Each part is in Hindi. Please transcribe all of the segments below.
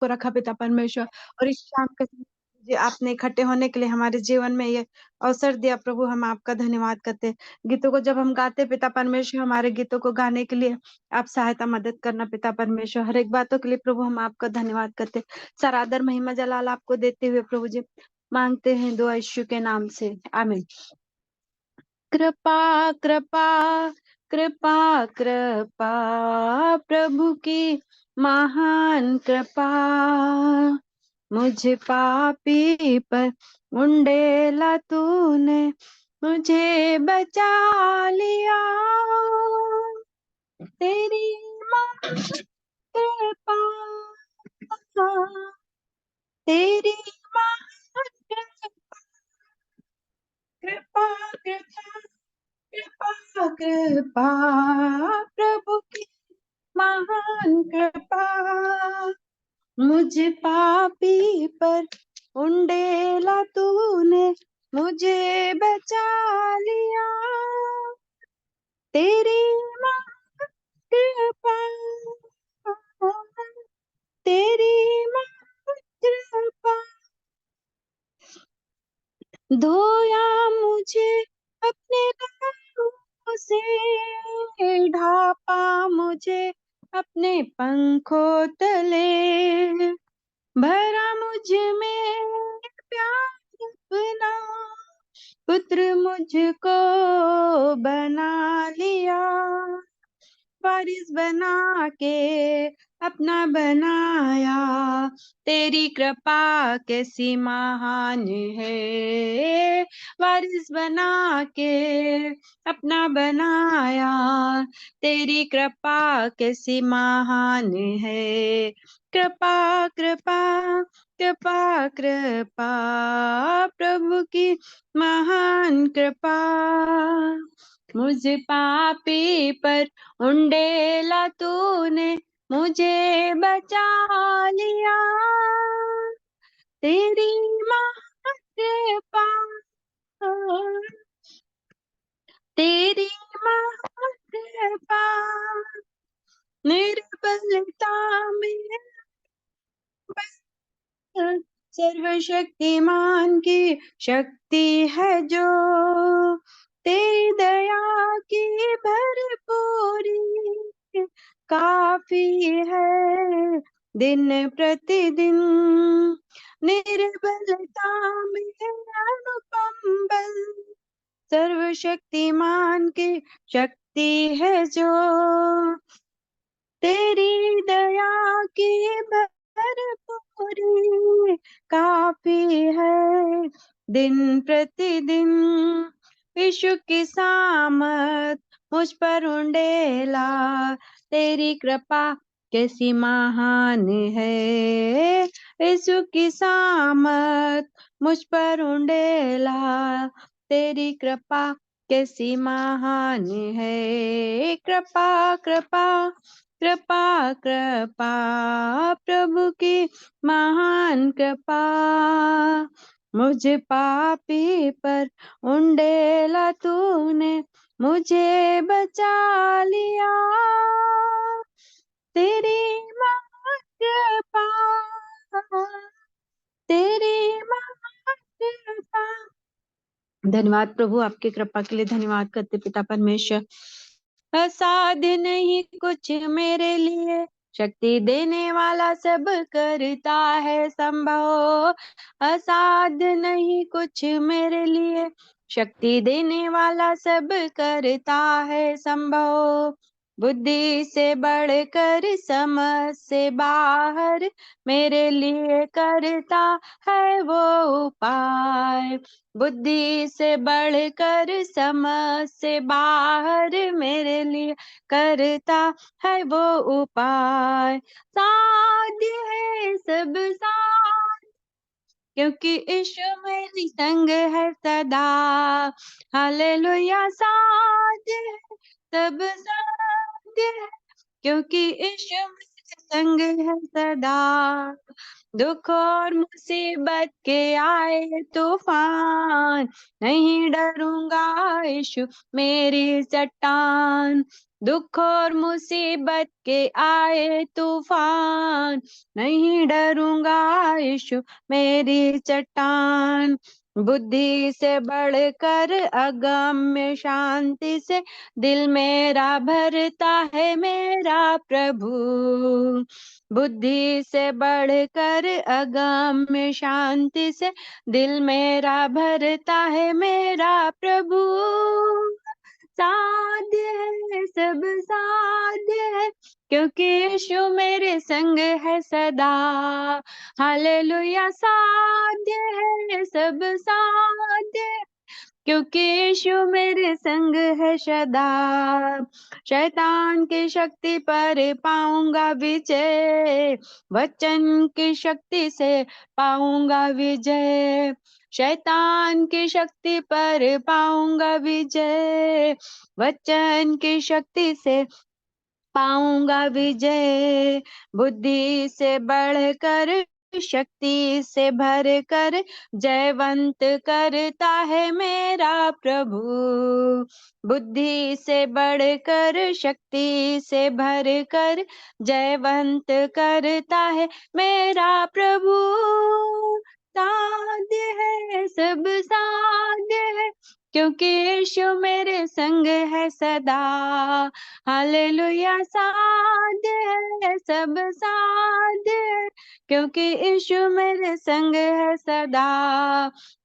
को रखा पिता परमेश्वर, और इस शाम के समय जी आपने इकट्ठे होने के लिए हमारे जीवन में ये अवसर दिया प्रभु, हम आपका धन्यवाद करते हैं। गीतों को जब हम गाते हैं पिता परमेश्वर, हमारे गीतों को गाने के लिए आप सहायता मदद करना पिता परमेश्वर। हर एक बातों के लिए प्रभु हम आपका धन्यवाद करते हैं। सारा आदर महिमा जलाल आपको देते हुए प्रभु जी मांगते हैं दुआ यीशु के नाम से, आमीन। कृपा कृपा कृपा कृपा प्रभु की महान कृपा, मुझ पापी पर उंडेला तूने मुझे बचा लिया। तेरी महान कृपा, तेरी महान कृपा कृपा कृपा कृपा प्रभु की महान कृपा, मुझ पापी पर उंडेला तूने मुझे बचा लिया। तेरी महान कृपा, तेरी महान कृपा, धोया मुझे अपने लहू से, ढापा मुझे अपने पंखों तले, भरा मुझ में प्यार अपना, पुत्र मुझको बना लिया। वारिस बना के अपना बनाया, तेरी कृपा कैसी महान है। वारिस बना के अपना बनाया, तेरी कृपा कैसी महान है। कृपा कृपा कृपा कृपा प्रभु की महान कृपा, मुझ पापी पर उंडेला तूने मुझे बचा लिया। तेरी महान कृपा, तेरी महान कृपा, निर्बलता में सर्वशक्तिमान की शक्ति है जो, तेरी दया की भरपूरी काफी है दिन प्रतिदिन। निर्बलता में अनुपम बल, सर्वशक्तिमान की शक्ति है जो, तेरी दया की भरपूरी काफी है दिन प्रतिदिन। विश्व की सामत मुझ पर उंडेला, तेरी कृपा कैसी महान है। विश्व की सामत मुझ पर उंडेला, तेरी कृपा कैसी महान है। कृपा कृपा कृपा कृपा प्रभु की महान कृपा, मुझ पापी पर उंडेला तूने मुझे बचा लिया। तेरी महान कृपा, तेरी महान कृपा। धन्यवाद प्रभु, आपकी कृपा के लिए धन्यवाद करते पिता परमेश्वर। असाध्य नहीं कुछ मेरे लिए, शक्ति देने वाला सब करता है संभव। असाध्य नहीं कुछ मेरे लिए, शक्ति देने वाला सब करता है संभव। बुद्धि से बढ़कर समझ से बाहर मेरे लिए करता है वो उपाय। बुद्धि से बढ़कर समझ से बाहर मेरे लिए करता है वो उपाय। साध्य है सब साध्य, क्योंकि यीशु मेरी संग है सदा। हालेलुया। साध्य है सब साध्य है, क्योंकि यीशु मेरे संग है सदा। दुख और मुसीबत के आए तूफान, नहीं डरूंगा यीशु मेरी चट्टान। दुख और मुसीबत के आए तूफान, नहीं डरूंगा यीशु मेरी चट्टान। बुद्धि से बढ़कर अगम्य शांति से दिल मेरा भरता है मेरा प्रभु। बुद्धि से बढ़कर अगम्य शांति से दिल मेरा भरता है मेरा प्रभु। साध्य है सब साध्य है, क्योंकि यीशु मेरे संग है सदा। हालेलुया। साध्य है सब साध्य है, क्योंकि यीशु मेरे संग है सदा। शैतान की शक्ति पर पाऊंगा विजय, वचन की शक्ति से पाऊंगा विजय। शैतान की शक्ति पर पाऊंगा विजय, वचन की शक्ति से पाऊंगा विजय। बुद्धि से बढ़कर शक्ति से भरकर जयवंत करता है मेरा प्रभु। बुद्धि से बढ़कर शक्ति से भरकर जयवंत करता है मेरा प्रभु। साध्य है सब साध्य है, क्योंकि यीशु मेरे संग है सदा। हालेलुया। साध्य है सब साध्य है, क्योंकि यीशु मेरे संग है सदा।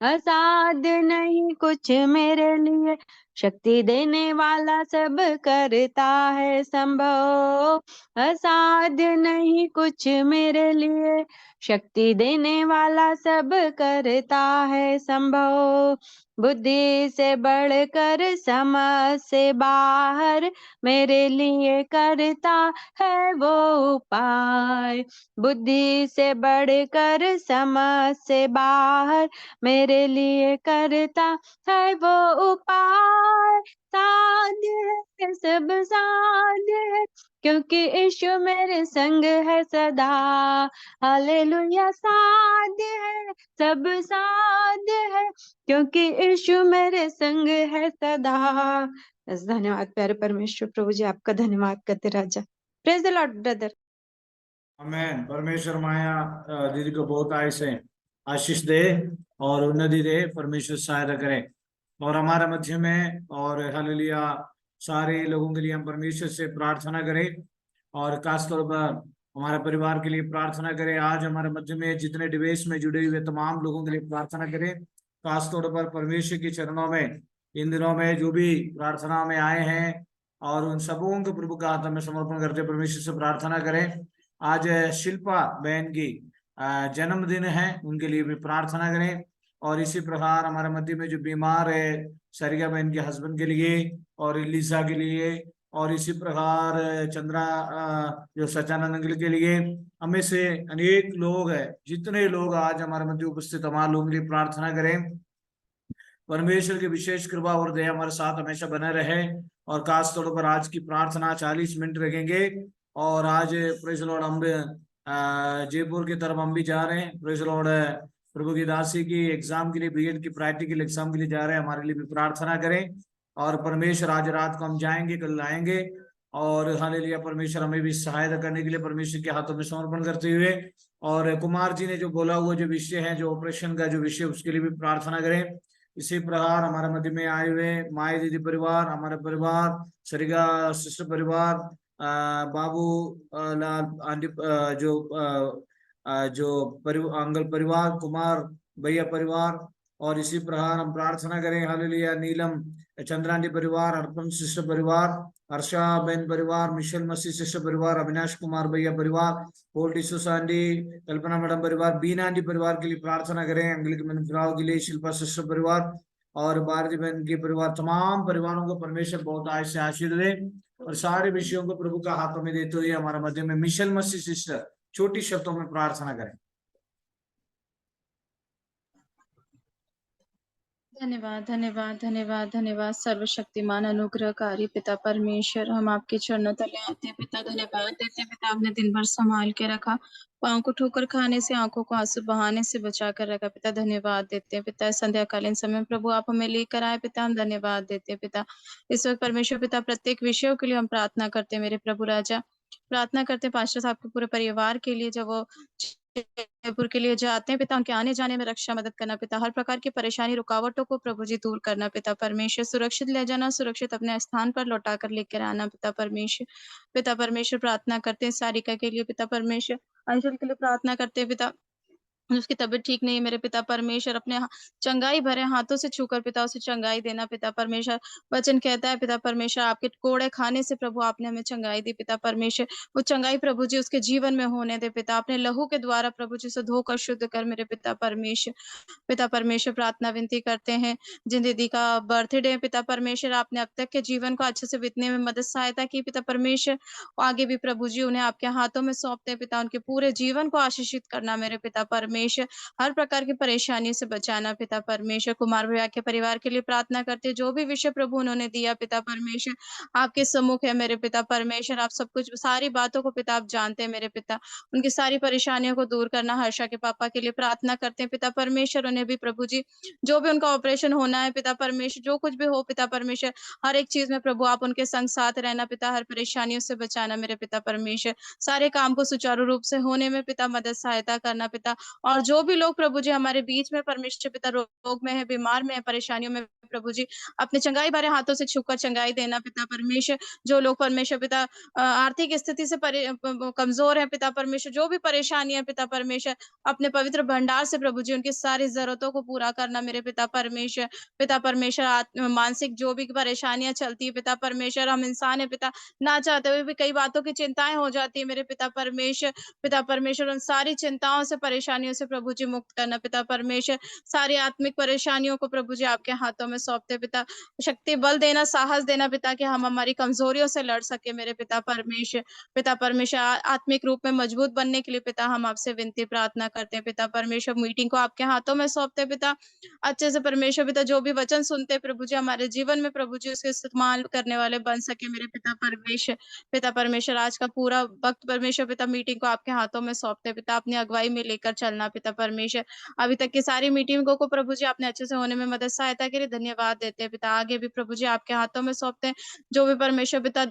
असाध्य नहीं कुछ मेरे लिए, शक्ति देने वाला सब करता है संभव। असाध्य नहीं कुछ मेरे लिए, शक्ति देने वाला सब करता है संभव। बुद्धि से बढ़कर समझ से बाहर मेरे लिए करता है वो उपाय। बुद्धि से बढ़कर समझ से बाहर मेरे लिए करता है वो उपाय। साध्य है सब साध्य है, क्योंकि यीशु मेरे संग है सदा। हालेलुया। साध्य है सब साध्य है, क्योंकि यीशु मेरे संग है सदा। बस धन्यवाद प्यारे परमेश्वर प्रभु जी, आपका धन्यवाद करते Raja. Praise the lord brother. Amen. परमेश्वर माया दीदी को बहुत ऐसे आशीष दे और उन्नति दे, परमेश्वर सहायता करे और हमारे मध्य में। और हालेलुया, सारे लोगों के लिए हम परमेश्वर से प्रार्थना करें और खासतौर पर हमारे परिवार के लिए प्रार्थना करें। आज हमारे मध्य में जितने डिवेश में जुड़े हुए तमाम लोगों के लिए प्रार्थना करें। खासतौर पर परमेश्वर के चरणों में इन दिनों में जो भी प्रार्थना में आए हैं और उन सबों को प्रभु का हाथ में समर्पण करते परमेश्वर से प्रार्थना करें। आज शिल्पा बहन की जन्मदिन है, उनके लिए भी प्रार्थना करें। और इसी प्रकार हमारे मध्य में जो बीमार है सरिया बहन के हस्बैंड के लिए और इलिसा के लिए, और इसी प्रकार चंद्रा जो सचानंद अंकल के लिए, हमें से अनेक लोग हैं, जितने लोग आज हमारे मध्य उपस्थित तमाम लोगों के लिए प्रार्थना करें। परमेश्वर की विशेष कृपा और दया हमारे साथ हमेशा बने रहे। और खास तौर पर आज की प्रार्थना 40 मिनट रखेंगे। और आज प्रेज लॉर्ड हम जयपुर की तरफ हम भी जा रहे हैं। प्रेज लॉर्ड प्रभु की दासी की एग्जाम के लिए, बीएड की प्रैक्टिकल एग्जाम के लिए जा रहे हैं। हमारे लिए भी प्रार्थना करें। और परमेश्वर आज रात को हम जाएंगे, कल आएंगे। और हालेलुया, परमेश्वर हमें भी सहायता करने के लिए परमेश्वर के हाथों में समर्पण करते हुए। और कुमार जी ने जो बोला हुआ जो विषय है, जो ऑपरेशन का जो विषय, उसके लिए भी प्रार्थना करें। इसी प्रकार हमारे मध्य में आए हुए माई दीदी परिवार, हमारे परिवार, सरिगा सिस्टर परिवार, बाबू लाल आंटी, जो अंकल परिवार, कुमार भैया परिवार। और इसी प्रकार हम प्रार्थना करें हालेलुया, नीलम चंद्रांडी परिवार, अर्पण शिष्य परिवार, हर्षा बहन परिवार, मिशेल मसीह शिष्य परिवार, अविनाश कुमार भैया परिवार, पोल्टी सुसांडी, कल्पना मैडम परिवार, बीना आंटी परिवार के लिए प्रार्थना करें। अंगलिक फिराव के लिए शिल्पा शिष्य परिवार और भारती बहन के परिवार, तमाम परिवारों को परमेश्वर बहुत आशीष से आशीर्वाद दे। और सारे विषयों को प्रभु का हाथों में देते हुए हमारे मध्य में मिशेल मसीह सिस्टर छोटी शब्दों में प्रार्थना करें। धन्यवाद, धन्यवाद, धन्यवाद, धन्यवाद सर्वशक्तिमान अनुग्रहकारी पिता परमेश्वर, हम आपके चरणों तले आते हैं पिता, धन्यवाद देते हैं पिता, आपने दिन भर संभाल के रखा, पाँव को ठोकर खाने से, आँखों को आँसू बहाने से बचा कर रखा पिता, धन्यवाद देते हैं पिता। संध्याकालीन समय में प्रभु आप हमें लेकर आए पिता, हम धन्यवाद देते हैं पिता। इस वक्त परमेश्वर पिता प्रत्येक विषयों के लिए हम प्रार्थना करते हैं मेरे प्रभु राजा, प्रार्थना करते हैं पास्टर साहब के पूरे परिवार के लिए, जब वो जयपुर के लिए जाते हैं पिता, उनके आने जाने में रक्षा मदद करना पिता, हर प्रकार की परेशानी रुकावटों को प्रभु जी दूर करना पिता परमेश्वर, सुरक्षित ले जाना, सुरक्षित अपने स्थान पर लौटा कर लेकर आना पिता परमेश्वर। पिता परमेश्वर प्रार्थना करते हैं सारिका के लिए पिता परमेश्वर, अंशुल के लिए प्रार्थना करते हैं पिता, उसकी तबीयत ठीक नहीं है मेरे पिता परमेश्वर, अपने चंगाई भरे हाथों से छूकर पिता उसे चंगाई देना पिता परमेश्वर। वचन कहता है पिता परमेश्वर, आपके कोड़े खाने से प्रभु आपने हमें चंगाई दी पिता परमेश्वर, वो चंगाई प्रभु जी उसके जीवन में होने दे पिता, अपने लहू के द्वारा प्रभु जी से धोकर शुद्ध कर मेरे पिता परमेश्वर। पिता परमेश्वर प्रार्थना विनती करते हैं, जिन दीदी का बर्थडे है पिता परमेश्वर, आपने अब तक के जीवन को अच्छे से बीतने में मदद सहायता की पिता परमेश्वर, आगे भी प्रभु जी उन्हें आपके हाथों में सौंपते हैं पिता, उनके पूरे जीवन को आशीषित करना मेरे पिता परमेश्वर, हर प्रकार की परेशानी से बचाना पिता परमेश्वर। कुमार भैया के परिवार के लिए प्रार्थना करते हैं, जो भी विषय प्रभु उन्होंने दिया पिता परमेश्वर, आपके सम्मुख है मेरे पिता परमेश्वर, आप सब कुछ सारी बातों को पिता आप जानते हैं मेरे पिता, उनकी सारी परेशानियों को दूर करना। हर्षा के पापा के लिए प्रार्थना करते हैं पिता परमेश्वर, उन्हें भी प्रभु जी जो भी उनका ऑपरेशन होना है पिता परमेश्वर, जो कुछ भी हो पिता परमेश्वर, हर एक चीज में प्रभु आप उनके संग साथ रहना पिता, हर परेशानियों से बचाना मेरे पिता परमेश्वर, सारे काम को सुचारू रूप से होने में पिता मदद सहायता करना पिता, और जो भी लोग प्रभु जी हमारे बीच में परमेश्वर पिता रोग में है, बीमार में है, परेशानियों में प्रभु जी अपने चंगाई भरे हाथों से छूकर चंगाई देना पिता परमेश्वर। जो लोग परमेश्वर पिता आर्थिक स्थिति से कमजोर है पिता परमेश्वर, जो भी परेशानी है पिता परमेश्वर, अपने पवित्र भंडार से प्रभु जी उनकी सारी जरूरतों को पूरा करना मेरे पिता परमेश्वर। पिता परमेश्वर मानसिक जो भी परेशानियां चलती है पिता परमेश्वर, हम इंसान है पिता, ना चाहते हुए भी कई बातों की चिंताएं हो जाती है मेरे पिता परमेश्वर। पिता परमेश्वर उन सारी चिंताओं से परेशानियों से प्रभु जी मुक्त करना पिता परमेश्वर, सारी आत्मिक परेशानियों को प्रभु जी आपके हाथों में सौंपते पिता, शक्ति बल देना, साहस देना पिता, कि हम हमारी कमजोरियों से लड़ सके मेरे पिता परमेश्वर। पिता परमेश्वर आत्मिक रूप में मजबूत बनने के लिए पिता हम आपसे विनती प्रार्थना करते हैं पिता परमेश्वर, मीटिंग को आपके हाथों में सौंपते पिता, अच्छे से परमेश्वर पिता जो भी वचन सुनते प्रभु जी हमारे जीवन में प्रभु जी उसके इस्तेमाल करने वाले बन सके मेरे पिता परमेश्वर। पिता परमेश्वर आज का पूरा वक्त परमेश्वर पिता मीटिंग को आपके हाथों में सौंपते पिता, अपनी अगुवाई में लेकर चलना पिता परमेश्वर। अभी तक की सारी मीटिंगों को प्रभु जी आपने अच्छे से होने में मदद सहायता के लिए धन्यवाद देते हैं पिता, आगे भी प्रभु जी आपके हाथों में सौंपते हैं, जो भी परमेश्वर पिता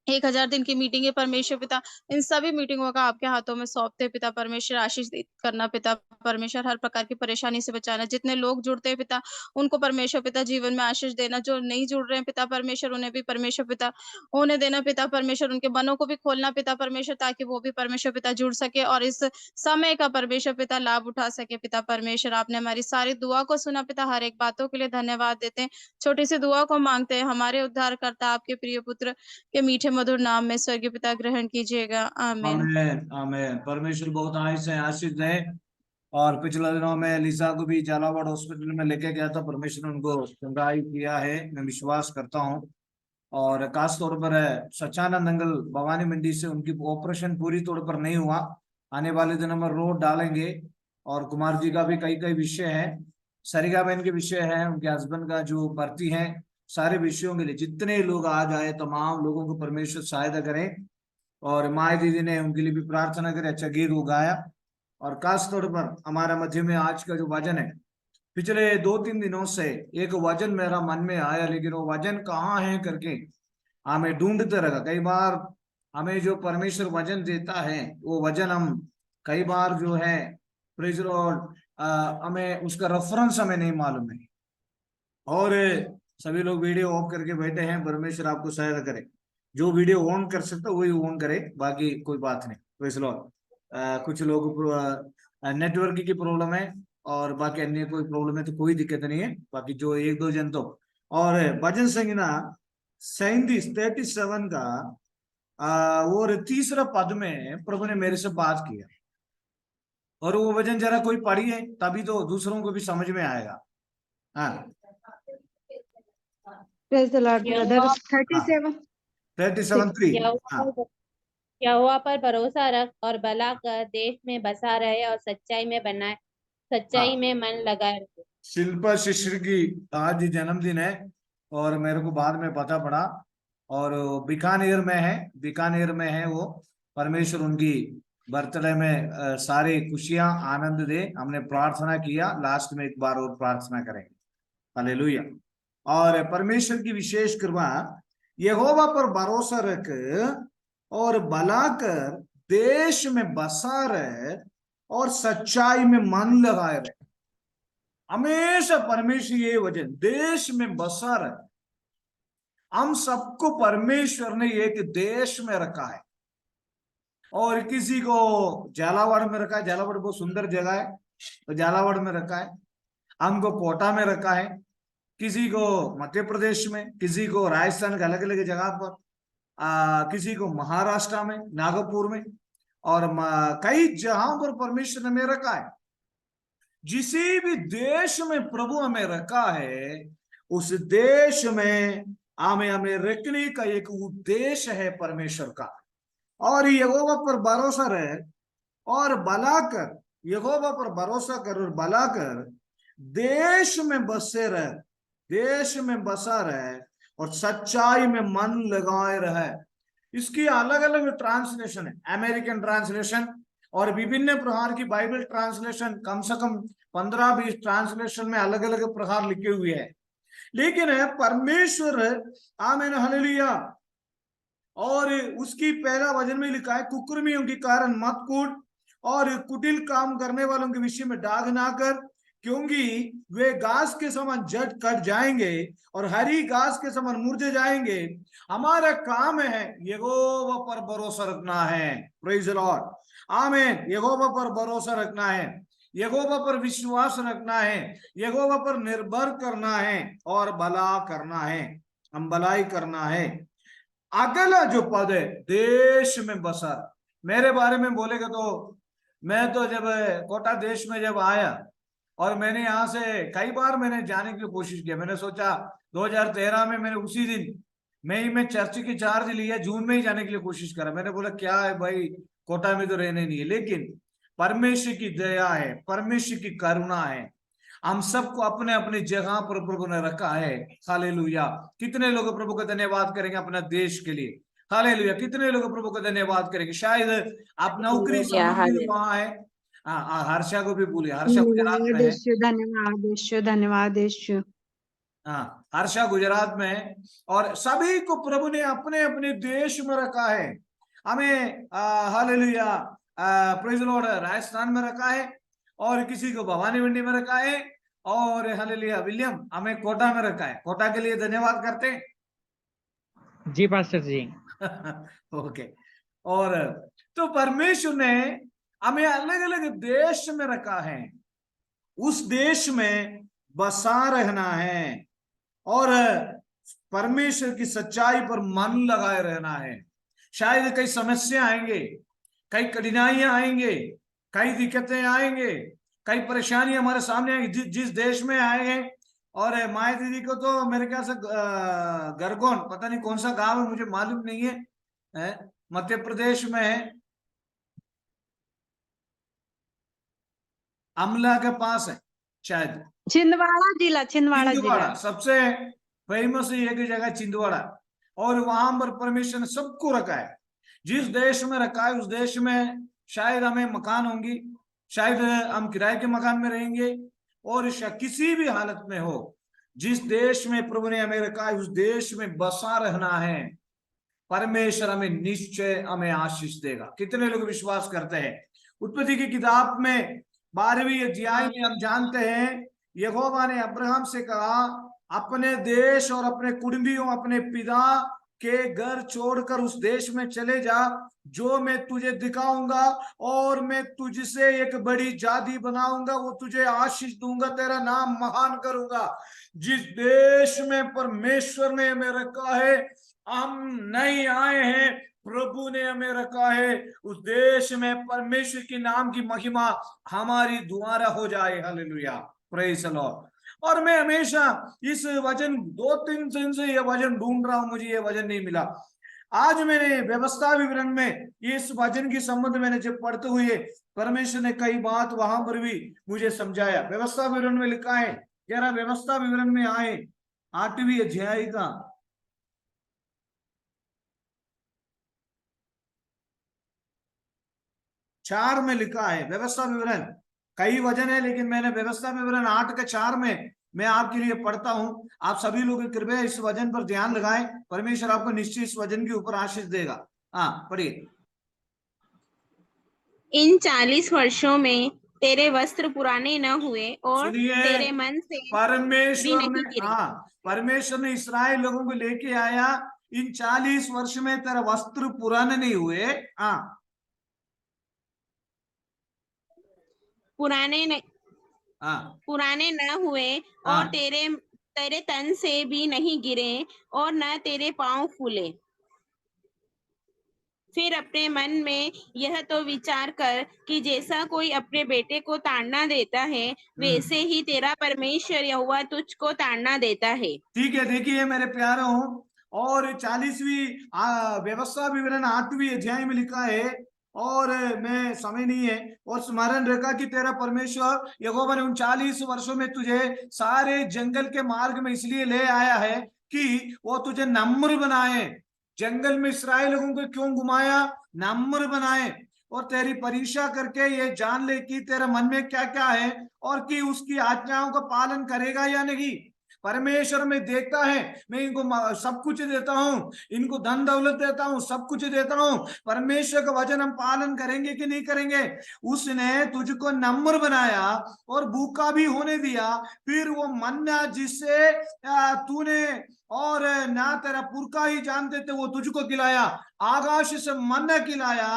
1000 दिन की मीटिंग है परमेश्वर पिता, इन सभी मीटिंगों का आपके हाथों में सौंपते हैं पिता परमेश्वर, आशीष करना पिता परमेश्वर, हर प्रकार की परेशानी से बचाना, जितने लोग जुड़ते हैं पिता उनको परमेश्वर पिता जीवन में आशीष देना, जो नहीं जुड़ रहे हैं पिता परमेश्वर उन्हें भी परमेश्वर पिता होने देना पिता परमेश्वर, उनके मनों को भी खोलना पिता परमेश्वर, ताकि वो भी परमेश्वर पिता जुड़ सके और इस समय का परमेश्वर पिता लाभ उठा सके पिता परमेश्वर। आपने हमारी सारी दुआ को सुना पिता, हर एक बातों के लिए धन्यवाद देते हैं, छोटी सी दुआ को मांगते हैं, हमारे उद्धारकर्ता आपके प्रिय पुत्र के मीठे मधुर नाम में स्वर्गीय पिता ग्रहण कीजिएगा, आमीन। आमेन आमेन। परमेश्वर बहुत आशीष दे। और पिछले दिनों में लिसा को भी झालावाड़ हॉस्पिटल में लेके गया था, परमेश्वर ने उनको चंगाई किया है, मैं विश्वास करता हूँ। और खास तौर पर सच्चानंद अंकल भवानी मंडी से, उनकी ऑपरेशन पूरी तौर पर नहीं हुआ, आने वाले दिनों में रोड डालेंगे। और कुमार जी का भी कई कई विषय है, सरिगा बहन के विषय है, उनके हस्बैंड का जो भर्ती है, सारे विषयों के लिए जितने लोग आज आए तमाम लोगों को परमेश्वर सहायता करें। और माए दीदी ने उनके लिए भी प्रार्थना करें, अच्छा गीत वो गाया। और खास तौर पर हमारा मध्य में आज का जो वचन है, पिछले 2-3 दिनों से एक वचन मेरा मन में आया, लेकिन वो वचन कहाँ है करके हमें ढूंढते रहा। कई बार हमें जो परमेश्वर वचन देता है वो वचन हम कई बार जो है प्रेज लॉर्ड हमें उसका रेफरेंस हमें नहीं मालूम है। और सभी लोग वीडियो ऑफ करके बैठे हैं, परमेश्वर आपको सहायता करे, जो वीडियो ऑन कर सकता वही ऑन करे, बाकी कोई बात नहीं। प्रेज लॉर्ड कुछ लोग नेटवर्क की प्रॉब्लम है और बाकी अन्य कोई प्रॉब्लम है तो कोई दिक्कत नहीं है, बाकी जो 1-2 जन तो। और भजन संगीना 37 का और तीसरा पद में प्रभु ने मेरे से बात किया, और वो वचन जरा कोई पढ़िए तभी तो दूसरों को भी समझ में आएगा। हाँ प्रेज द लॉर्ड ब्रदर। 37 37:3। हाँ यहोवा पर भरोसा रख और भला कर, देश में बसा रहे और सच्चाई में बनाए, सच्चाई में मन लगाए रखे। शिल्पा शिशिर की आज जन्मदिन है और मेरे को बाद में पता पड़ा, और बीकानेर में है वो। परमेश्वर उनकी बर्थडे में सारी खुशियां आनंद दे। हमने प्रार्थना किया, लास्ट में एक बार और प्रार्थना करेंगे। हालेलुया। और परमेश्वर की विशेष कृपा, यहोवा पर भरोसा रख और भला कर, देश में बसा रहे और सच्चाई में मन लगाए रहे। हमेशा परमेश्वर ये वचन, देश में बसा रहे। हम सबको परमेश्वर ने एक देश में रखा है, और किसी को झालावाड़ में रखा है, झालावाड़ बहुत सुंदर जगह है तो झालावाड़ में रखा है। हमको कोटा में रखा है, किसी को मध्य प्रदेश में, किसी को राजस्थान के अलग अलग जगह पर, किसी को महाराष्ट्र में, नागपुर में, और कई जगहों पर परमेश्वर ने हमें रखा है। जिसी भी देश में प्रभु हमें रखा है, उस देश में हमें रखने का एक उद्देश्य है परमेश्वर का। और यहोवा पर भरोसा रहे और भला कर, यहोवा पर भरोसा कर और भला कर, देश में बसे रहे, देश में बसा रहे और सच्चाई में मन लगाए रहे। इसकी अलग अलग ट्रांसलेशन है, अमेरिकन ट्रांसलेशन और विभिन्न प्रकार की बाइबल ट्रांसलेशन, कम से कम 15-20 ट्रांसलेशन में अलग अलग प्रकार लिखे हुए हैं। लेकिन परमेश्वर, आमीन हालेलुया, और उसकी पहला वचन में लिखा है, कुकर्मियों के कारण मत कूट और कुटिल काम करने वालों के विषय में दाग ना कर, क्योंकि वे घास के समान झट कट जाएंगे और हरी घास के समान मुरझे जाएंगे। हमारा काम है यहोवा पर भरोसा रखना है। प्रेज द लॉर्ड, आमीन। यहोवा पर भरोसा रखना है, यहोवा पर विश्वास रखना है, यहोवा पर निर्भर करना है और भला करना है। हम भलाई करना है। अगला जो पद है, देश में बसा। मेरे बारे में बोलेगा तो मैं तो जब कोटा देश में जब आया, और मैंने यहाँ से कई बार मैंने जाने की कोशिश किया। मैंने सोचा 2013 में मैंने उसी दिन मई में चर्च की चार्ज लिया, जून में ही जाने के लिए कोशिश करा। मैंने बोला क्या है भाई, कोटा में तो रहने नहीं है। लेकिन परमेश्वर की दया है, परमेश्वर की करुणा है, हम सबको अपने अपनी जगह पर प्रभु ने रखा है। हालेलुया। कितने लोग प्रभु का धन्यवाद करेंगे अपना देश के लिए? हालेलुया। कितने लोग प्रभु का धन्यवाद करेंगे? शायद आप नौकरी संबंधी वहां है। हाँ, हर्षा को भी बोलिए, हर्षा गुजरात में है। धन्यवाद धन्यवाद। हाँ, हर्षा गुजरात में है। और सभी को प्रभु ने अपने अपने देश में रखा है। हमें hallelujah praise the Lord Rajasthan में रखा है, और किसी को भवानी मंडी में रखा है, और हालेलुया विलियम हमें कोटा में रखा है। कोटा के लिए धन्यवाद करते हैं। जी पास्टर जी। ओके। और तो परमेश्वर ने हमें अलग अलग देश में रखा है, उस देश में बसा रहना है और परमेश्वर की सच्चाई पर मन लगाए रहना है। शायद कई समस्या आएंगे, कई कठिनाइयां आएंगे, कई दिक्कतें आएंगे, कई परेशानी हमारे सामने आएंगे जिस देश में आए हैं। और माया दीदी को तो मेरे ख्याल से गरगोन, पता नहीं कौन सा गांव है, मुझे मालूम नहीं है, मध्य प्रदेश में है, अमला के पास है शायद, छिंदवाड़ा जिला। सबसे फेमस एक जगह छिंदवाड़ा। और वहां पर परमेश्वर ने सबको रखा है। जिस देश में रखा है उस देश में शायद हमें मकान होंगी, शायद हम किराए के मकान में रहेंगे, और किसी भी हालत में हो, जिस देश में प्रभु ने हमें रखा है उस देश में बसा रहना है। परमेश्वर हमें निश्चय हमें आशीष देगा। कितने लोग विश्वास करते हैं? उत्पत्ति की किताब में 12वीं अध्याय में हम जानते हैं, यहोवा ने अब्राहम से कहा, अपने देश और अपने कुटुंबियों, अपने पिता के घर छोड़कर उस देश में चले जा जो मैं तुझे दिखाऊंगा, और मैं तुझसे एक बड़ी जाति बनाऊंगा, वो तुझे आशीष दूंगा, तेरा नाम महान करूंगा। जिस देश में परमेश्वर ने हमें रखा है, हम नहीं आए हैं, प्रभु ने हमें रखा है, उस देश में परमेश्वर के नाम की महिमा हमारी द्वारा हो जाए। Hallelujah, praise the Lord. और मैं हमेशा इस वचन 2-3 दिन से यह वचन ढूंढ रहा हूं, मुझे यह वचन नहीं मिला। आज मैंने व्यवस्था विवरण में इस वचन के संबंध मैंने जब पढ़ते हुए, परमेश्वर ने कई बात वहां पर भी मुझे समझाया। व्यवस्था विवरण में लिखा है जरा व्यवस्था विवरण में आए 8वीं अध्याय का 4 में लिखा है व्यवस्था विवरण। कई वचन है लेकिन मैंने व्यवस्था विवरण 8 के 4 में मैं आपके लिए पढ़ता हूं। आप सभी लोग कृपया इस वचन पर ध्यान लगाएं, परमेश्वर आपको निश्चित इस वचन के ऊपर आशीष देगा। हाँ पढ़िए। इन 40 वर्षों में तेरे वस्त्र पुराने न हुए और सुनिए, तेरे मन से भी परमेश्वर नहीं ने गिरे। परमेश्वर ने इस्राएल लोगं को लेके आया। इन 40 वर्ष में तेरा वस्त्र पुराने नहीं हुए। हाँ पुराने न हुए और तेरे तन से भी नहीं गिरे और न तेरे पांव फूले। फिर अपने मन में यह तो विचार कर कि जैसा कोई अपने बेटे को ताड़ना देता है वैसे ही तेरा परमेश्वर यहोवा तुझको ताड़ना देता है। ठीक है, देखिए मेरे प्यारों, और 40वीं व्यवस्था विवरण 8वीं अध्याय में लिखा है, और मैं समय नहीं है, और स्मरण रखा कि तेरा परमेश्वर यहोवा ने उन 40 वर्षों में तुझे सारे जंगल के मार्ग में इसलिए ले आया है कि वो तुझे नम्र बनाए। जंगल में इस्राएल लोगों को क्यों घुमाया? नम्र बनाए, और तेरी परीक्षा करके ये जान ले कि तेरे मन में क्या क्या है और कि उसकी आज्ञाओं का पालन करेगा या नहीं। परमेश्वर में देखता है, मैं इनको सब कुछ देता हूं, इनको धन दौलत देता हूं, सब कुछ देता हूं, परमेश्वर का वचन हम पालन करेंगे कि नहीं करेंगे। उसने तुझको नम्र बनाया और भूखा भी होने दिया। फिर वो मन्ना जिससे तूने और ना तेरा पुरखा ही जानते थे वो तुझको खिलाया। आकाश से मन्ना खिलाया,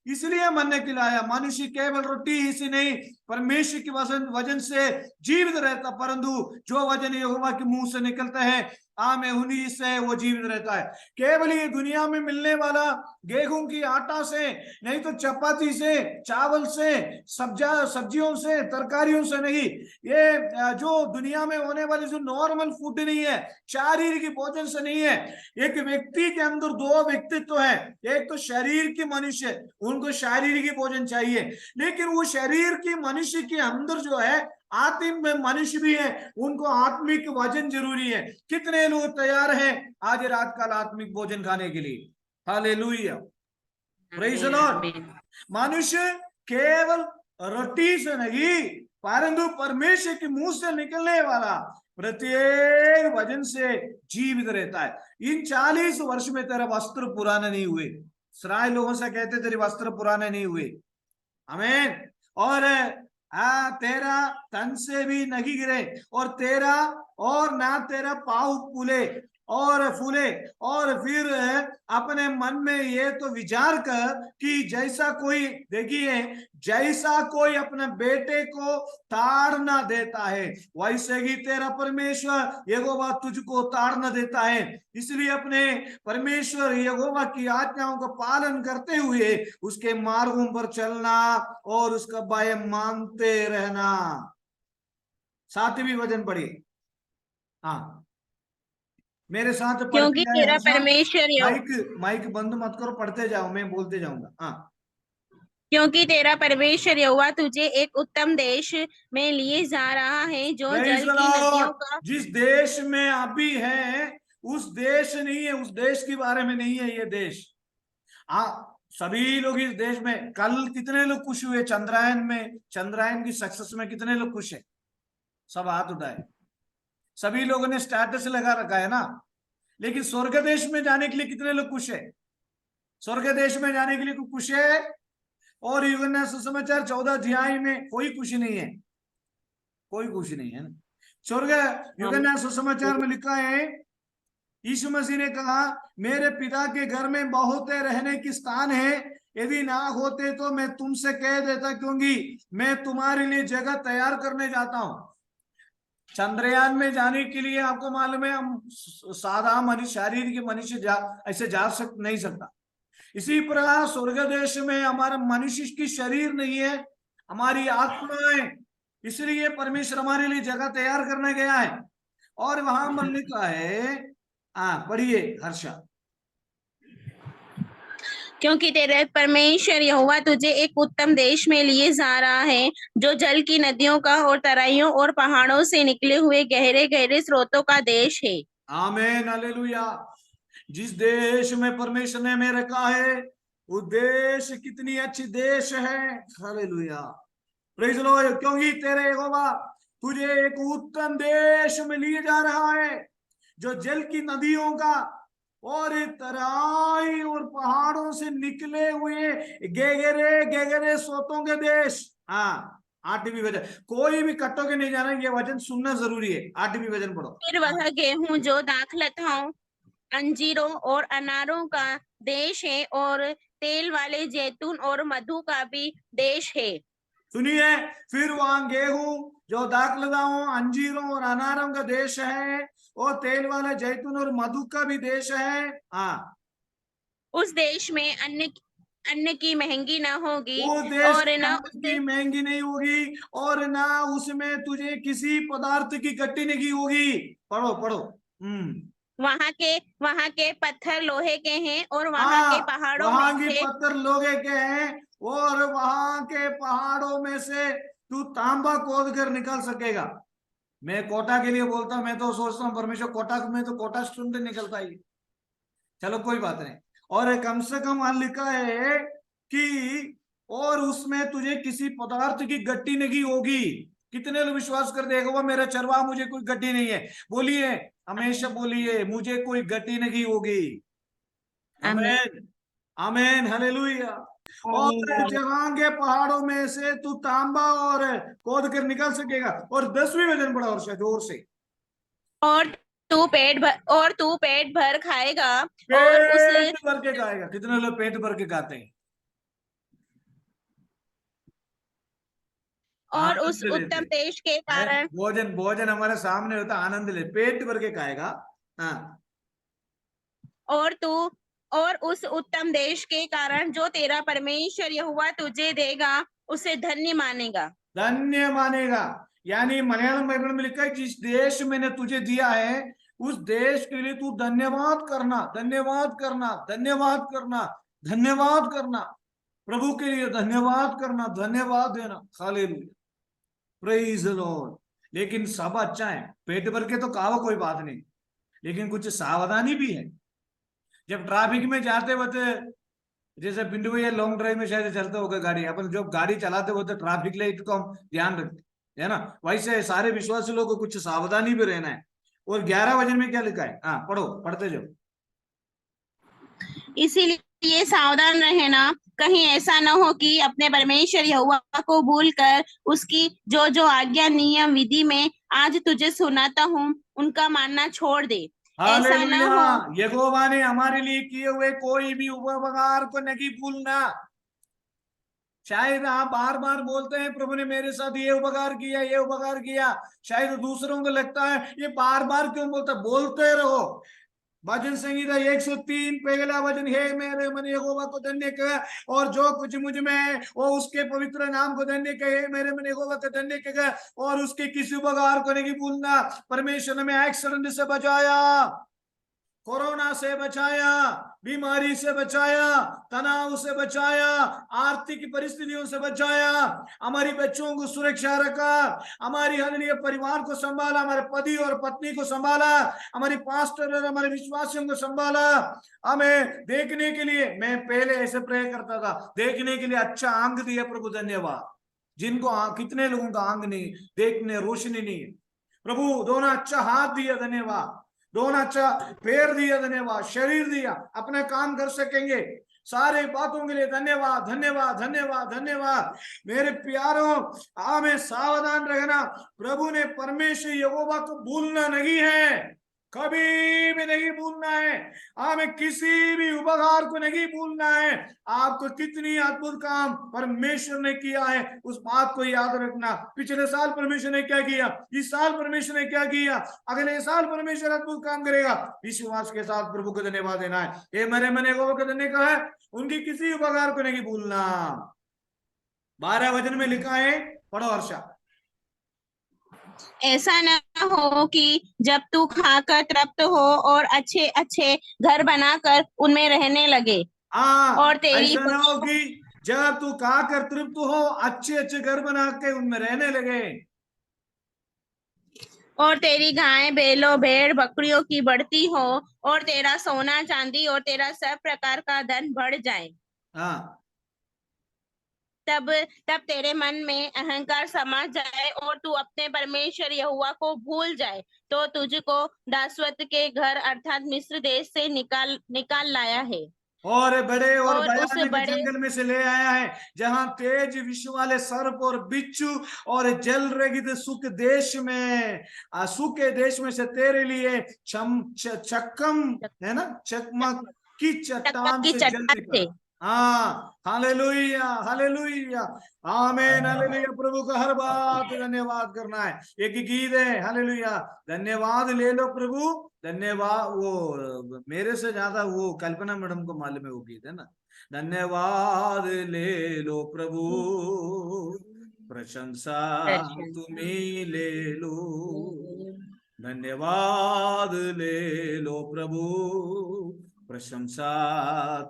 इसलिए मन्ना खिलाया। मनुष्य केवल रोटी ही से नहीं परमेश्वर की वचन से जीवित रहता, परंतु जो वचन यहोवा के मुंह से निकलता है आमें उन्हीं से वो जीवित रहता है। केवल ये दुनिया में मिलने वाला गेहूं की आटा से नहीं तो चपाती से, चावल से, सब्जियों से, तरकारियों से नहीं। ये जो दुनिया में होने वाली जो नॉर्मल फूड नहीं है, शारीरिक भोजन से नहीं है। एक व्यक्ति के अंदर 2 व्यक्तित्व है, एक तो शरीर की मनुष्य, उनको शारीरिक भोजन चाहिए, लेकिन वो शरीर की मनुष्य के अंदर जो है आत्मिक में मनुष्य भी है, उनको आत्मिक भोजन जरूरी है। कितने लोग तैयार हैं आज रात काल आत्मिक भोजन खाने के लिए? Hallelujah, praise the Lord. मनुष्य केवल रोटी से नहीं परंतु परमेश्वर के मुंह से निकलने वाला प्रत्येक वचन से जीवित रहता है। इन 40 वर्ष में तेरा वस्त्र पुराने नहीं हुए। इस्राएल लोगों से कहते तेरे वस्त्र पुराने नहीं हुए। आमीन। और तेरा तन से भी नहीं गिरे और तेरा और ना तेरा पाँव फूले और फिर अपने मन में ये तो विचार कर कि जैसा कोई, देखिए, जैसा कोई अपने बेटे को ताड़ना देता है वैसे ही तेरा परमेश्वर यहोवा तुझको ताड़ना देता है। इसलिए अपने परमेश्वर यहोवा की आज्ञाओं का पालन करते हुए उसके मार्गों पर चलना और उसका भय मानते रहना। 7वीं वचन पढ़िए। हाँ मेरे साथ क्योंकि पढ़ते तेरा जाए। परमेश्वर माइक बंद मत करो, पढ़ते जाओ, मैं बोलते जाऊंगा। हाँ क्योंकि तेरा परमेश्वर यहोवा तुझे एक उत्तम देश में लिए जा रहा है जो जल की नदियों का। जिस देश में अभी है उस देश नहीं है, उस देश के बारे में नहीं है ये देश। सभी लोग इस देश में, कल कितने लोग खुश हुए चंद्रायन में, चंद्रायन की सक्सेस में कितने लोग खुश है? सब हाथ उठाए। सभी लोगों ने स्टेटस लगा रखा है ना, लेकिन स्वर्ग देश में जाने के लिए कितने लोग खुश है? स्वर्ग देश में जाने के लिए कोई खुश है? और यूहन्ना सुसमाचार 14 अध्याय में कोई खुशी नहीं है, कोई खुशी नहीं है ना। स्वर्ग यूहन्ना सुसमाचार में लिखा है, यीशु मसीह ने कहा मेरे पिता के घर में बहुत रहने की स्थान है, यदि ना होते तो मैं तुमसे कह देता, क्योंकि मैं तुम्हारे लिए जगह तैयार करने जाता हूं। चंद्रयान में जाने के लिए आपको मालूम है हम सादा मनुष्य, शारीरिक मनुष्य ऐसे जा नहीं सकता। इसी प्रकार स्वर्ग देश में हमारा मनुष्य की शरीर नहीं है, हमारी आत्मा है। इसलिए परमेश्वर हमारे लिए जगह तैयार करने गया है। और वहां मन लिखा है, पढ़िए हर्षा। क्योंकि तेरे परमेश्वर यहोवा तुझे एक उत्तम देश में लिए जा रहा है, जो जल की नदियों का और तराइयों और पहाड़ों से निकले हुए गहरे गहरे स्रोतों का देश है। आमेन, हालेलुया। जिस देश में परमेश्वर ने हमें रखा है, वो देश कितनी अच्छी देश है। Hallelujah, praise the Lord. क्योंकि तेरे यहोवा तुझे एक उत्तम देश में लिए जा रहा है, जो जल की नदियों का और तराई और पहाड़ों से निकले हुए गहरे गहरे स्रोतों के देश। हाँ, 8वीं वचन। कोई भी कट्टो के नहीं जाना, ये वचन सुनना जरूरी है। 8वीं वचन पढ़ो। फिर वह गेहूं जो दाखलताओं, अंजीरों और अनारों का देश है, और तेल वाले जैतून और मधु का भी देश है। सुनिए, फिर वहां गेहूं जो दाखलताओं, अंजीरों और अनारों का देश है, और तेल वाले जैतून और मधु का भी देश है। हाँ, उस देश में अन्न की महंगी न होगी, वो देश और न की महंगी नहीं होगी, और ना उसमें तुझे किसी पदार्थ की गट्टी नहीं होगी। पढ़ो पढ़ो। वहां के पत्थर लोहे के हैं, और वहां के पहाड़ों वहां में की से पत्थर लोहे के हैं, और वहां के पहाड़ों में से तू तांबा खोद कर निकाल सकेगा। मैं कोटा के लिए बोलता हूं, मैं तो सोचता हूँ परमेश्वर कोटा में तो कोटा स्टूडेंट निकलता ही। चलो कोई बात नहीं। और कम से कम वहां लिखा है कि और उसमें तुझे किसी पदार्थ की गट्टी नहीं होगी। कितने लोग विश्वास कर देगा मेरा चरवाहा, मुझे कोई गट्टी नहीं है? बोलिए, हमेशा बोलिए, मुझे कोई गट्टी नहीं होगी। आमीन, आमीन, हालेलुया। और जहां के पहाड़ों में से तू तांबा और खोद कर निकाल सकेगा। और 10वीं वचन पढ़ा और जोर से। और तू पेट भर खाएगा, और पेट भर के खाएगा। कितने लोग पेट भर के खाते हैं? और उस आनंद उत्तम लेते देश के कारण भोजन भोजन हमारे सामने होता, आनंद ले, पेट भर के खाएगा। हाँ, और उस उत्तम देश के कारण जो तेरा परमेश्वर यहोवा तुझे देगा, उसे धन्य मानेगा। धन्य मानेगा, यानी मलयालम बाइबल में लिखा है, जिस देश मैंने तुझे दिया है, उस देश के लिए तू धन्यवाद करना, धन्यवाद करना, धन्यवाद करना, धन्यवाद करना। प्रभु के लिए धन्यवाद करना, धन्यवाद देना। Hallelujah, praise the Lord. लेकिन सब अच्छा है, पेट भर के तो खाओ, कोई बात नहीं, लेकिन कुछ सावधानी भी है। जब ट्रैफिक में जाते वक्त, जैसे पिंडू भैया लॉन्ग ड्राइव में शायद चलते होगा गाड़ी, अपन जो गाड़ी चलाते होते ट्रैफिक लाइट को हम ध्यान रखते है ना, वैसे सारे विश्वासी लोगों को कुछ सावधानी भी रहना है। और 11 वचन में क्या लिखा है? हाँ, पढ़ो, पढ़ते जाओ। इसीलिए सावधान रहना, कहीं ऐसा न हो कि अपने परमेश्वर यहोवा को भूलकर उसकी जो जो आज्ञा, नियम, विधि में आज तुझे सुनाता हूँ, उनका मानना छोड़ दे। ऐसा न हो। यहोवा ने हमारे लिए किए हुए कोई भी उपकार को नहीं भूलना। शायद आप बार बार बोलते हैं प्रभु ने मेरे साथ ये उपकार किया, ये उपकार किया। शायद दूसरों को लगता है ये बार बार क्यों बोलता, बोलते रहो। भजन संगीता 103 पहला वचन, हे मेरे मन यहोवा को धन्य कह, और जो कुछ मुझ में है वो उसके पवित्र नाम को धन्य कहे। मेरे मन यहोवा को धन्य कह, और उसके किसी उपकार को नहीं भूलना। परमेश्वर ने हमें एक्सीडेंट से बचाया, कोरोना से बचाया, बीमारी से बचाया, तनाव से बचाया, आर्थिक परिस्थितियों से बचाया, हमारी बच्चों को सुरक्षा रखा, हमारी हमारे परिवार को संभाला, हमारे पति और पत्नी को संभाला, हमारी पास्टर और हमारे विश्वासियों को संभाला। हमें देखने के लिए, मैं पहले ऐसे प्रे करता था, देखने के लिए अच्छा आंख दिया प्रभु, धन्यवाद। जिनको कितने लोगों का आंख नहीं, देखने रोशनी नहीं, प्रभु दोनों अच्छा हाथ दिया, धन्यवाद। दोनों अच्छा पैर दिया, धन्यवाद। शरीर दिया, अपना काम कर सकेंगे। सारे बातों के लिए धन्यवाद, धन्यवाद, धन्यवाद, धन्यवाद। मेरे प्यारों, हमें सावधान रहना। प्रभु ने परमेश्वर यहोवा को भूलना नहीं है, कभी भी नहीं भूलना है। हमें किसी भी उपकार को नहीं भूलना है। आपको कितनी अद्भुत काम परमेश्वर ने किया है, उस बात को याद रखना। पिछले साल परमेश्वर ने क्या किया, इस साल परमेश्वर ने क्या किया, अगले साल परमेश्वर अद्भुत काम करेगा। विश्वास के साथ प्रभु को धन्यवाद देना है। ये मेरे मन को धन्य का है, उनकी किसी उपकार को नहीं भूलना। 12 वचन में लिखा है, पढ़ो हर्षा। ऐसा न हो कि जब तू खाकर तृप्त हो और अच्छे अच्छे घर बनाकर उनमें रहने लगे, हाँ, और तेरी ऐसा ना हो कि जब तू खाकर तृप्त हो अच्छे अच्छे घर बना के उनमें रहने लगे, और तेरी गाय बैलों भेड़ बकरियों की बढ़ती हो, और तेरा सोना चांदी और तेरा सब प्रकार का धन बढ़ जाए। हाँ, तब तब तेरे मन में अहंकार समा जाए और तू अपने परमेश्वर यहोवा को भूल जाए, तो तुझको दासत्व के घर अर्थात मिस्र देश से निकाल लाया है, और बड़े और और उस भयानक बड़े जंगल में से ले आया है, जहां तेज विष वाले सर्प और बिच्छू और जल रहित सुख देश में, सूखे देश में से तेरे लिए चक्कम है ना, चकमक की चट्टान की से जल चट्टान निकला। थे। हाँ, हालेलुया हालेलुया, आमीन हालेलुया। प्रभु का हर बात धन्यवाद करना है। एक गीत है, हालेलुया, धन्यवाद ले लो प्रभु धन्यवाद। वो मेरे से ज्यादा वो कल्पना मैडम को मालूम है वो गीत, है ना, धन्यवाद ले लो प्रभु प्रशंसा तुम्हें ले लो, धन्यवाद ले लो प्रभु प्रशंसा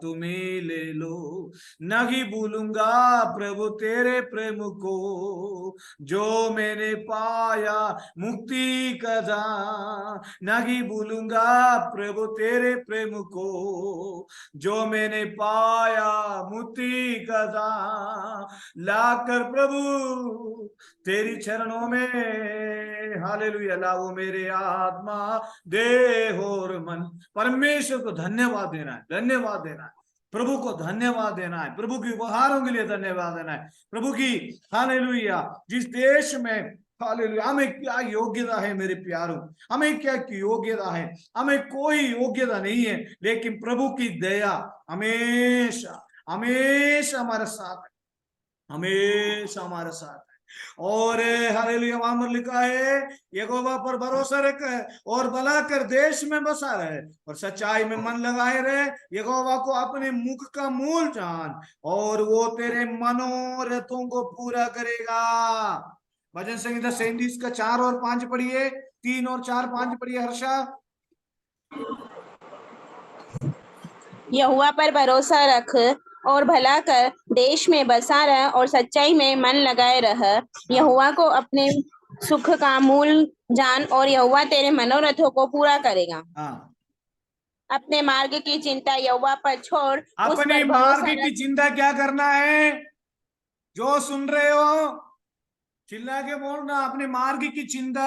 तुम्हें ले लो, नहीं भूलूंगा प्रभु तेरे प्रेम को जो मैंने पाया मुक्ति का दान, नहीं भूलूंगा प्रभु तेरे प्रेम को जो मैंने पाया मुक्ति का दान, लाकर प्रभु तेरी चरणों में, हालेलुया, लाओ मेरे आत्मा देह और मन। परमेश्वर को धन्यवाद देना है, धन्यवाद देना है, प्रभु को धन्यवाद देना है, प्रभु के उपहारों के लिए धन्यवाद देना है, प्रभु की, हालेलुया, जिस देश में, हालेलुया, हमें क्या योग्यता है मेरे प्यारों, हमें क्या योग्यता है, हमें कोई योग्यता नहीं है, लेकिन प्रभु की दया हमेशा हमेशा हमारे साथ है, हमेशा हमारे साथ है। और हालेलुया, वहां पर लिखा है यहोवा पर भरोसा रख और भला कर देश में बसा रहे और सच्चाई में मन लगाए रहे, यहोवा को अपने मुख का मूल जान और वो तेरे मनोरथों को पूरा करेगा। भजन संहिता 37 का 4 और 5 पढ़िए, 3 और 4 5 पढ़िए हर्षा। यहोवा पर भरोसा रख और भला कर देश में बसा रह और सच्चाई में मन लगाए रह, यहोवा को अपने सुख का मूल जान और यहोवा तेरे मनोरथों को पूरा करेगा। हाँ, अपने मार्ग की चिंता यहोवा पर छोड़, उस अपने पर मार्ग भरोसा की रख। चिंता क्या करना है, जो सुन रहे हो चिल्ला के बोलना, अपने मार्ग की चिंता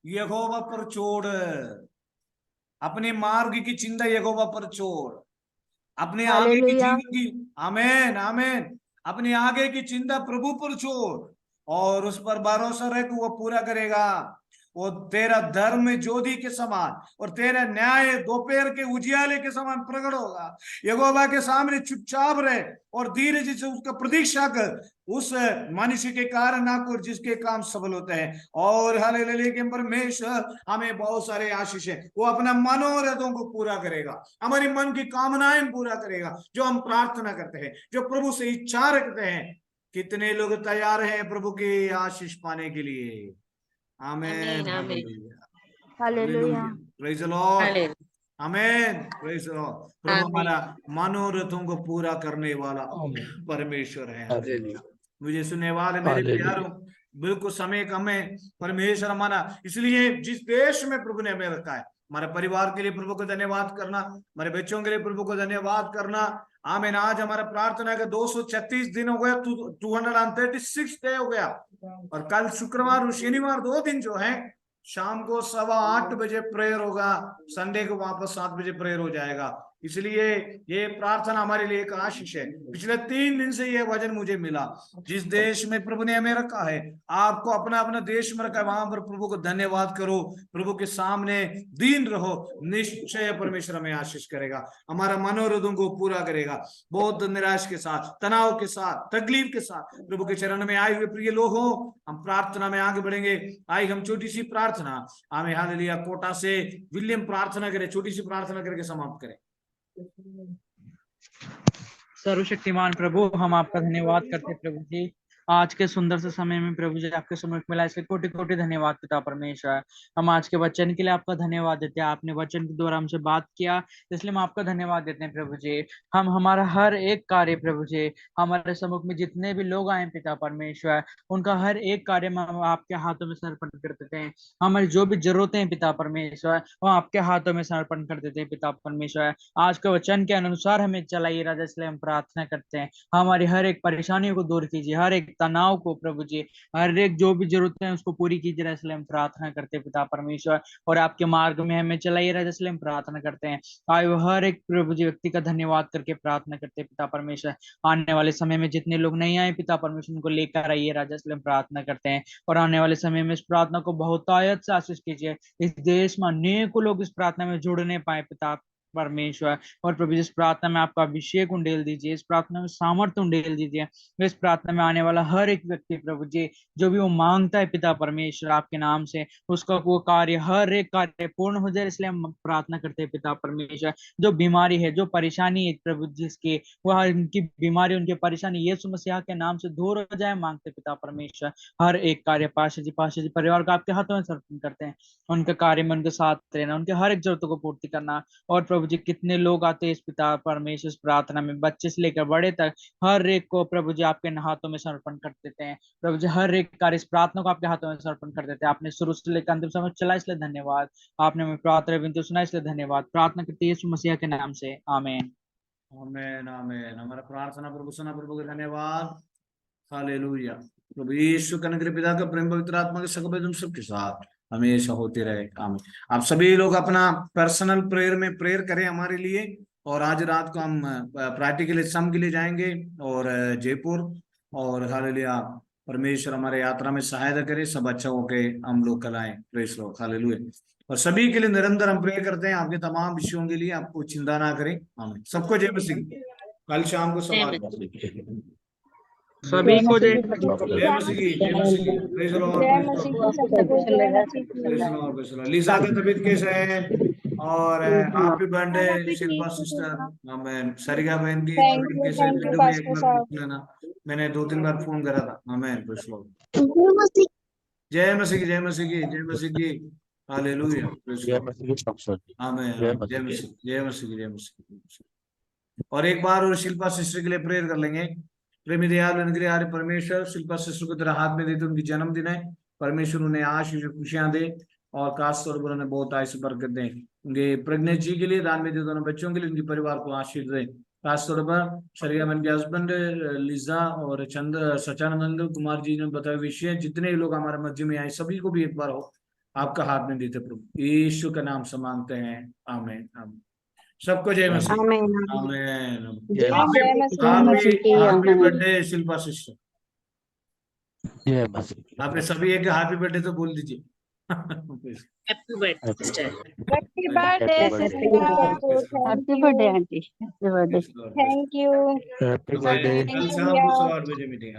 यहोवा पर छोड़, अपने मार्ग की चिंता यहोवा पर छोड़, अपने आगे की हालेलुया। जिंदगी, आमेन आमेन, अपने आगे की चिंता प्रभु पर छोड़ और उस पर भरोसा रख, वो पूरा करेगा। वो तेरा धर्म ज्योति के समान और तेरा न्याय दोपहर के उजियाले के समान प्रकट होगा। यहोवा के सामने चुपचाप रहे और धीरज से उसका प्रतीक्षा कर, उस मनुष्य के कारण ना कर जिसके काम सफल होते हैं। और हालेलुया के परमेश्वर हमें बहुत सारे आशीष है, वो अपना मनोरथों को पूरा करेगा, हमारी मन की कामनाएं पूरा करेगा, जो हम प्रार्थना करते हैं, जो प्रभु से इच्छा रखते हैं। कितने लोग तैयार हैं प्रभु की आशीष पाने के लिए? Amen, hallelujah. Praise the lord, amen, praise the lord. प्रभु हमारा मनोरथों को पूरा करने वाला परमेश्वर है। मुझे सुनने वाले मेरे प्यारों, बिल्कुल समय कम है, परमेश्वर हमारा, इसलिए जिस देश में प्रभु ने हमें रखा है, हमारे परिवार के लिए प्रभु को धन्यवाद करना, हमारे बच्चों के लिए प्रभु को धन्यवाद करना। आमीन। आज हमारा प्रार्थना का 236 दिन हो गया, 236 डे हो गया, और कल शुक्रवार और शनिवार 2 दिन जो है शाम को 8:15 बजे प्रेयर होगा, संडे को वापस 7 बजे प्रेयर हो जाएगा। इसलिए ये प्रार्थना हमारे लिए एक आशीष है। पिछले 3 दिन से ये वचन मुझे मिला, जिस देश में प्रभु ने हमें रखा है, आपको अपना अपना देश में रखा है, वहां पर प्रभु को धन्यवाद करो, प्रभु के सामने दीन रहो, निश्चय परमेश्वर हमें आशीष करेगा, हमारा मनोरथों को पूरा करेगा। बहुत निराश के साथ, तनाव के साथ, तकलीफ के साथ प्रभु के चरण में आए हुए प्रिय लोग हो, हम प्रार्थना में आगे बढ़ेंगे। आई हम छोटी सी प्रार्थना, हमें हालेलुया कोटा से विलियम प्रार्थना करें, छोटी सी प्रार्थना करके समाप्त करें। सर्वशक्तिमान प्रभु, हम आपका धन्यवाद करते प्रभु जी, आज के सुंदर से समय में प्रभु जी आपके सम्मुख मिला, इसके कोटि कोटि धन्यवाद पिता परमेश्वर। हम आज के वचन के लिए आपका धन्यवाद देते हैं, आपने वचन के द्वारा हमसे बात किया, इसलिए हम आपका धन्यवाद देते हैं प्रभु जी। हम हमारा हर एक कार्य प्रभु जी, हमारे सम्मुख में जितने भी लोग आए पिता परमेश्वर, उनका हर एक कार्य में हम आपके हाथों में समर्पण कर देते हैं। हमारी जो भी जरूरतें हैं पिता परमेश्वर, वो आपके हाथों में समर्पण कर देते हैं पिता परमेश्वर। आज के वचन के अनुसार हमें चलाइए राजा, इसलिए हम प्रार्थना करते हैं। हमारी हर एक परेशानियों को दूर कीजिए, हर एक तनाव को प्रभु जी, हर एक जो भी जरूरतें हैं उसको पूरी कीजिए, इसलिए हम प्रार्थना करते हैं पिता परमेश्वर। और आपके मार्ग में हमें चलाइए राजा, इसलिए हम प्रार्थना करते हैं। आए वो हर एक प्रभु जी व्यक्ति का धन्यवाद करके प्रार्थना करते हैं पिता परमेश्वर। आने वाले समय में जितने लोग नहीं आए पिता परमेश्वर, उनको लेकर आइए राजा, इसलिए हम प्रार्थना करते हैं। और आने वाले समय में इस प्रार्थना को बहुतायत से आशीष कीजिए, इस देश में अनेकों लोग इस प्रार्थना में जुड़ने पाए पिता परमेश्वर। और प्रभु इस प्रार्थना में आपका अभिषेक उंडेल दीजिए, इस प्रार्थना में सामर्थ्य उंडेल दीजिए। इस प्रार्थना में आने वाला हर एक व्यक्ति प्रभु जी, जो भी वो मांगता है पिता परमेश्वर आपके नाम से, उसका वो कार्य, हर एक कार्य पूर्ण हो जाए, इसलिए हम प्रार्थना करते हैं पिता परमेश्वर। जो बीमारी है, जो परेशानी है प्रभु जिसकी, वह उनकी बीमारी, उनकी परेशानी यीशु मसीह के नाम से दूर हो जाए, मांगते पिता परमेश्वर। हर एक कार्य पाशा जी परिवार का आपके हाथों में समर्पण करते हैं। उनके कार्य में उनके साथ रहना, उनके हर एक जरूरतों को पूर्ति करना। और प्रभु जी कितने लोग आते हैं इस पिता परमेश्वर इस प्रार्थना में, बच्चे से लेकर बड़े तक, हर एक को प्रभु जी आपके हाथों में समर्पण कर देते हैं। प्रभु जी हर एक कार्य इस प्रार्थना को आपके हाथों में समर्पण कर देते हैं। आपने शुरू से लेकर अंतिम समय चला, इसलिए धन्यवाद। आपने हमें प्रार्थना विनती सुना, इसलिए धन्यवाद। प्रार्थना करते हैं यीशु मसीह के नाम से, आमीन। आमीन आमीन। हमारा प्रार्थना प्रभु सुना, प्रभु का धन्यवाद। हालेलुया। प्रभु यीशु का अनुग्रह पिता का प्रेम पवित्र आत्मा के सकल तुम सबके साथ हमेशा होते रहे, आमीन। आप सभी लोग अपना पर्सनल प्रेयर में प्रेयर करें हमारे लिए। और आज रात को हम प्रैक्टिकल एग्जाम के लिए जाएंगे और जयपुर। और हालेलुया, परमेश्वर हमारे यात्रा में सहायता करे, सब अच्छा होके हम लोग कल आए। Praise Lord, hallelujah. और सभी के लिए निरंतर हम प्रे करते हैं, आपके तमाम विषयों के लिए, आपको चिंता ना करें, आमीन। सबको जय मसीह। कल शाम को समाप्त सभी को जय जय मसीह की, जय मसीह की। Praise lord, praise lord. Lisa की तबीयत कैसे है? और हैप्पी बर्थडे शिल्पा सिस्टर, आमीन। सरिगा बहन की तबीयत कैसे है? विंडो में एक बार पूछ लेना, मैंने 2-3 बार फोन करा था, आमीन। Praise Lord. जय मसीह की, जय मसीह की, जय मसीह की, हालेलुया। आमीन, जय मसीह, जय मसीह की, जय मसीह की। और एक बार और शिल्पा सिस्टर के लिए प्रेयर कर लेंगे। प्रेमी दयाल अनुग्रहकारी परमेश्वर, शिल्पा सिस्टर को तेरा हाथ में देते, उनकी जन्मदिन है, परमेश्वर उन्हें आशीष खुशियां दे और खास तौर पर उन्हें बहुत आयुष्य बरकत दे। उनके प्रेगनेंसी के लिए, दान में दे दोनों बच्चों के लिए, उनके परिवार को आशीष दे। खास तौर पर शरिया के हस्बैंड लिजा और चंद्र सचानंद कुमार जी ने बताया विषय, जितने लोग हमारे मध्य में आए सभी को भी एक बार हो आपका हाथ में देते प्रभु यीशु का नाम से मांगते हैं, आमीन आमीन। सबको जय मसीह, आमीन। Happy birthday Shilpa sister. जय मसीह। आपने सभी एक हैप्पी बर्थडे तो बोल दीजिए। Happy birthday sister. Happy birthday, happy birthday aunty, happy birthday. Thank you. Happy birthday. कल शाम को 8 बजे मीटिंग।